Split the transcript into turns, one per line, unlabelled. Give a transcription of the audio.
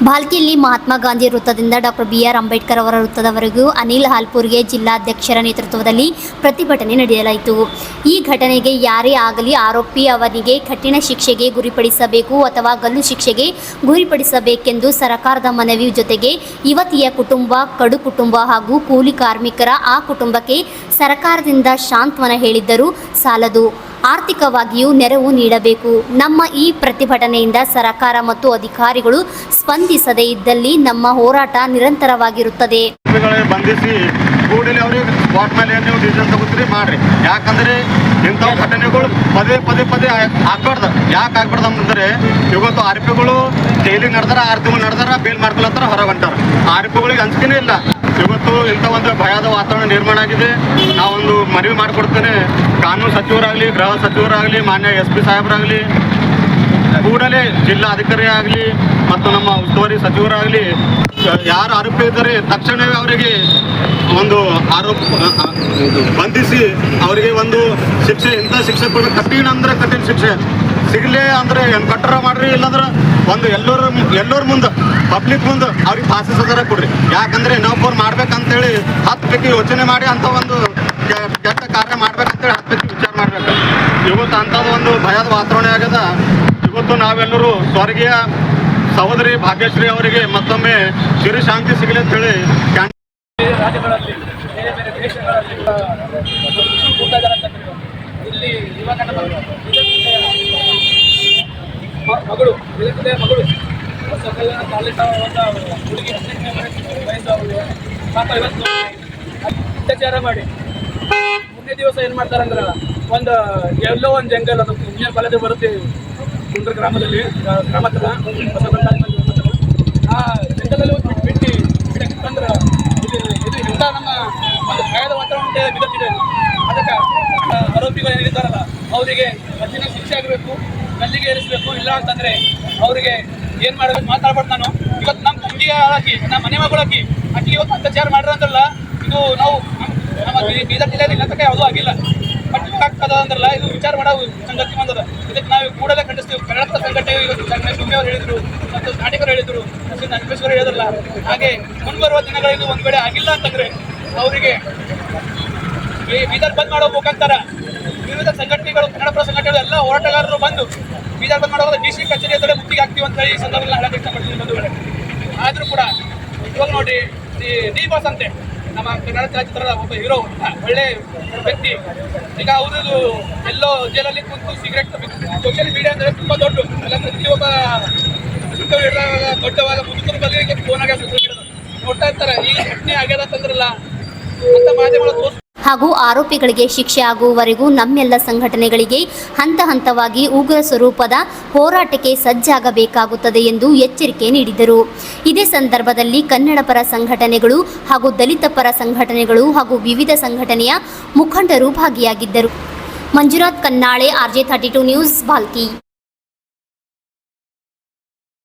ಭಾಲ್ಕಿಯಲ್ಲಿ ಮಹಾತ್ಮ ಗಾಂಧಿ ವೃತ್ತದಿಂದ doctor B R. Ambedkar ಅವರ ವೃತ್ತದವರೆಗೂ ಅನಿಲ್ ಹಾಲ್ಪುರ್ಗೆ ಜಿಲ್ಲಾಧ್ಯಕ್ಷರ ನೇತೃತ್ವದಲ್ಲಿ ಪ್ರತಿಭಟನೆ ನಡೆಸಲಾಯಿತು. ಈ ಘಟನೆಗೆ ಯಾರೇ ಆಗಲಿ ಆರೋಪಿ ಅವನಿಗೆ ಕಠಿಣ ಶಿಕ್ಷೆಗೆ ಗುರಿಪಡಿಸಬೇಕು ಅಥವಾ ಗಲ್ಲು ಶಿಕ್ಷೆಗೆ ಗುರಿಪಡಿಸಬೇಕೆಂದು ಸರ್ಕಾರದ ಮನವಿ ಜೊತೆಗೆ ಯುವತಿಯ ಕುಟುಂಬ, ಕಡು ಕುಟುಂಬ ಹಾಗೂ ಕೂಲಿ ಕಾರ್ಮಿಕರ ಆ ಕುಟುಂಬಕ್ಕೆ ಸರ್ಕಾರದಿಂದ ಸಾಂತ್ವನ ಹೇಳಿದ್ದರೂ ಸಾಲದು, ಆರ್ಥಿಕವಾಗಿಯೂ ನೆರವು ನೀಡಬೇಕು. ನಮ್ಮ ಈ ಪ್ರತಿಭಟನೆಯಿಂದ ಸರ್ಕಾರ ಮತ್ತು ಅಧಿಕಾರಿಗಳು ಸ್ಪಂದಿಸದೇ ಇದ್ದಲ್ಲಿ ನಮ್ಮ ಹೋರಾಟ ನಿರಂತರವಾಗಿರುತ್ತದೆ.
ಬಂಧಿಸಿ ಕೂಡಲೇ ಅವರಿಗೆ ಸ್ಪಾಟ್ ಮೇಲೆ ನೀವು ಡಿಸಿಷನ್ ತಗೋತೀರಿ ಮಾಡ್ರಿ. ಯಾಕಂದ್ರೆ ಇಂಥ ಘಟನೆಗಳು ಪದೇ ಆಗ್ಬಾರ್ದು. ಯಾಕೆ ಆಗ್ಬಾರ್ದು ಅಂತಂದ್ರೆ ಇವತ್ತು ಆರೋಪಿಗಳು ಜೈಲಿಗೆ ನಡೆದಾರ, 6 ತಿಂಗಳು ನಡೆದಾರ, ಬೇಲ್ ಮಾಡ್ಕೊಳತ್ತಾರ, ಹೊರಗೆ ಹೊಂಟಾರ. ಆರೋಪಿಗಳಿಗೆ ಅಂಜಿಕೆನೇ ಇಲ್ಲ. ಇವತ್ತು ಇಂಥ ಒಂದು ಭಯದ ವಾತಾವರಣ ನಿರ್ಮಾಣ ಆಗಿದೆ. ನಾವೊಂದು ಮನವಿ ಮಾಡಿಕೊಡ್ತೇನೆ, ಕಾನೂನು ಸಚಿವರಾಗಲಿ, ಗೃಹ ಸಚಿವರಾಗಲಿ, ಮಾನ್ಯ SP ಸಾಹೇಬರಾಗಲಿ, ಕೂಡಲೇ ಜಿಲ್ಲಾಧಿಕಾರಿ ಆಗಲಿ ಮತ್ತು ನಮ್ಮ ಉಸ್ತುವಾರಿ ಸಚಿವರಾಗಲಿ ಯಾರು ಆರೋಪಿ ಇದ್ದಾರೆ ತಕ್ಷಣವೇ ಅವರಿಗೆ ಒಂದು ಬಂಧಿಸಿ ಅವರಿಗೆ ಒಂದು ಶಿಕ್ಷೆ, ಇಂಥ ಶಿಕ್ಷೆ ಕೊಡಬೇಕು. ಕಠಿಣ ಅಂದ್ರೆ ಕಠಿಣ ಶಿಕ್ಷೆ ಸಿಗಲೇ ಅಂದ್ರೆ ಕಟ್ಟರ ಮಾಡ್ರಿ. ಇಲ್ಲಾಂದ್ರೆ ಒಂದು ಎಲ್ಲರ ಮುಂದೆ ಪಬ್ಲಿಕ್ ಮುಂದೆ ಅವ್ರಿಗೆ ಫಾಸಿ ಸದರ ಕೊಡ್ರಿ. ಯಾಕಂದ್ರೆ ಇನ್ನೊಬ್ಬರು ಮಾಡ್ಬೇಕಂತೇಳಿ 10 ಪೈಕಿ ಯೋಚನೆ ಮಾಡಿ ಅಂತ ಒಂದು ಕೆಟ್ಟ ಕಾರ್ಯ ಮಾಡ್ಬೇಕಂತೇಳಿ 10 ಪೈಕಿ ವಿಚಾರ ಮಾಡ್ಬೇಕು. ಇವತ್ತು ಅಂಥದ್ದು ಒಂದು ಭಯದ ವಾತಾವರಣ ಆಗ್ಯದ. ಇವತ್ತು ನಾವೆಲ್ಲರೂ ಸ್ವರ್ಗೀಯ ಸಹೋದರಿ ಭಾಗ್ಯಶ್ರೀ ಅವರಿಗೆ ಮತ್ತೊಮ್ಮೆ ಚಿರು ಶಾಂತಿ ಸಿಗಲಿ ಅಂತ ಹೇಳಿ
ರಾಜ್ಯಗಳಲ್ಲಿ ಬೇರೆ ಬೇರೆ ದೇಶಗಳಲ್ಲಿ ಇಲ್ಲಿ ಯುವಕನ ಮಗಳು ಹೊಸ ಕಲ್ಯಾಣ ತಾಲೂಕಿನ ಹುಡುಗಿ 18ನೇ ವಯಸ್ಸು ಪಾಪ ಇವತ್ತು ಅತ್ಯಾಚಾರ ಮಾಡಿ ಮುಂದೆ ದಿವಸ ಏನು ಮಾಡ್ತಾರಂದ್ರೆ ಎಲ್ಲೋ ಒಂದು ಜಂಗಲ್, ಅದು ಇಂಜಿನಿಯರ್ ಕಾಲೇಜ್ ಬರುತ್ತೆ ಕುಂದ್ರ ಗ್ರಾಮದಲ್ಲಿ, ಗ್ರಾಮ ಹತ್ರ ಹೊಸ ಆ ಜಂಗಲಲ್ಲಿ ಬಿಟ್ಟಂದ್ರೆ ಇದು ಇಂಥ ನಮ್ಮ ಒಂದು ಭಯದ ವಾತಾವರಣ ಬಿಡುತ್ತಿದೆ. ಅದಕ್ಕೆ ಆರೋಪಿಗಳು ಏನಿರ್ತಾರಲ್ಲ ಅವರಿಗೆ ಕಠಿಣ ಶಿಕ್ಷೆ ಆಗಬೇಕು, ಗಲ್ಲಿಗೆ ಏರಿಸಬೇಕು. ಇಲ್ಲ ಅಂತಂದರೆ ಅವರಿಗೆ ಏನು ಮಾಡಬೇಕು ಮಾತಾಡ್ಬಾರ್ದು. ನಾನು ಇವತ್ತು ನಮ್ಮ ತಂಗಿಗೆ ಹಾಕಿ, ನಮ್ಮ ಮನೆ ಮಗಳಾಕಿ ಆಕೆ ಇವತ್ತು ಅತ್ಯಾಚಾರ ಮಾಡ್ರ ಅಂತಲ್ಲ, ಇದು ನಾವು ನಮ್ಮ ಬೀದರ್ ಜಿಲ್ಲೆಯಲ್ಲಿ ಇಲ್ಲ ತನಕ ಯಾವುದೂ ಆಗಿಲ್ಲ. ಬಟ್ ಆಗ್ತದ ಅಂದ್ರಲ್ಲ, ಇದು ವಿಚಾರ ಮಾಡೋ ಸಂಗತಿ ಬಂದದ. ಇದಕ್ಕೆ ನಾವು ಕೂಡಲೇ ಖಂಡಿಸ್ತೀವಿ. ಕನ್ನಡ ಸಂಘಟನೆ ಇವತ್ತು ಅವರು ಹೇಳಿದರು ಮತ್ತು ನಾಟಕರು ಹೇಳಿದರು, ಅನ್ವೇಶ್ವರ ಹೇಳಿದ್ರಲ್ಲ. ಹಾಗೆ ಮುಂಬರುವ ದಿನಗಳಲ್ಲಿ ಒಂದು ವೇಳೆ ಆಗಿಲ್ಲ ಅಂತಂದರೆ ಅವರಿಗೆ ಬೀದರ್ ಬಂದ್ ಮಾಡೋ ಮುಖಾಂತರ ವಿವಿಧ ಸಂಘಟನೆಗಳು, ಕನ್ನಡಪರ ಸಂಘಟನೆಗಳು ಎಲ್ಲ ಹೋರಾಟಗಾರರು ಬಂದು ಬೀದರ್ ಬಂದ್ ಮಾಡೋದು DC ಕಚೇರಿ ಎದುರೇ ಮುತ್ತಿಗೆ ಆಗ್ತೀವಿ ಅಂತ ಹೇಳಿ ಈ ಸಂದರ್ಭದಲ್ಲಿ ಹೇಳಕ್ಕೆ ಇಷ್ಟಪಡ್ತೀನಿ ಬಂಧುಗಳೇ. ಆದರೂ ಕೂಡ ಇವಾಗ ನೋಡಿ, ಡಿ ಬಾಸ್ ಅಂತೆ ನಮ್ಮ ಕನ್ನಡ ಚಲನಚಿತ್ರದ ಒಬ್ಬ ಹೀರೋ, ಒಳ್ಳೆ ವ್ಯಕ್ತಿ. ಈಗ ಅವರು ಎಲ್ಲೋ ಜೈಲಲ್ಲಿ ಕೂತು ಸಿಗರೆಟ್, ಸೋಷಿಯಲ್ ಮೀಡಿಯಾ ಅಂದರೆ ತುಂಬ ದೊಡ್ಡ, ಎಲ್ಲ ಪ್ರತಿಯೊಬ್ಬ ದೊಡ್ಡವಾಗ ಮುದುಕರ ಬಗ್ಗೆ ಫೋನ್ ಆಗ್ಯಾದ ನೋಡ್ತಾ ಇರ್ತಾರೆ. ಈಗ ಘಟನೆ ಆಗ್ಯದ ಅಂತಂದ್ರಲ್ಲ ಅಂತ ಮಾಧ್ಯಮಗಳು
ಹಾಗೂ ಆರೋಪಿಗಳಿಗೆ ಶಿಕ್ಷೆ ಆಗುವವರೆಗೂ ನಮ್ಮೆಲ್ಲ ಸಂಘಟನೆಗಳಿಗೆ ಹಂತ ಹಂತವಾಗಿ ಉಗ್ರ ಸ್ವರೂಪದ ಹೋರಾಟಕ್ಕೆ ಸಜ್ಜಾಗಬೇಕಾಗುತ್ತದೆ ಎಂದು ಎಚ್ಚರಿಕೆ ನೀಡಿದರು. ಇದೇ ಸಂದರ್ಭದಲ್ಲಿ ಕನ್ನಡ ಪರ ಸಂಘಟನೆಗಳು ಹಾಗೂ ದಲಿತ ಪರ ಸಂಘಟನೆಗಳು ಹಾಗೂ ವಿವಿಧ ಸಂಘಟನೆಯ ಮುಖಂಡರು ಭಾಗಿಯಾಗಿದ್ದರು. Manjunath Kannale, RJ32 news, Bhalki.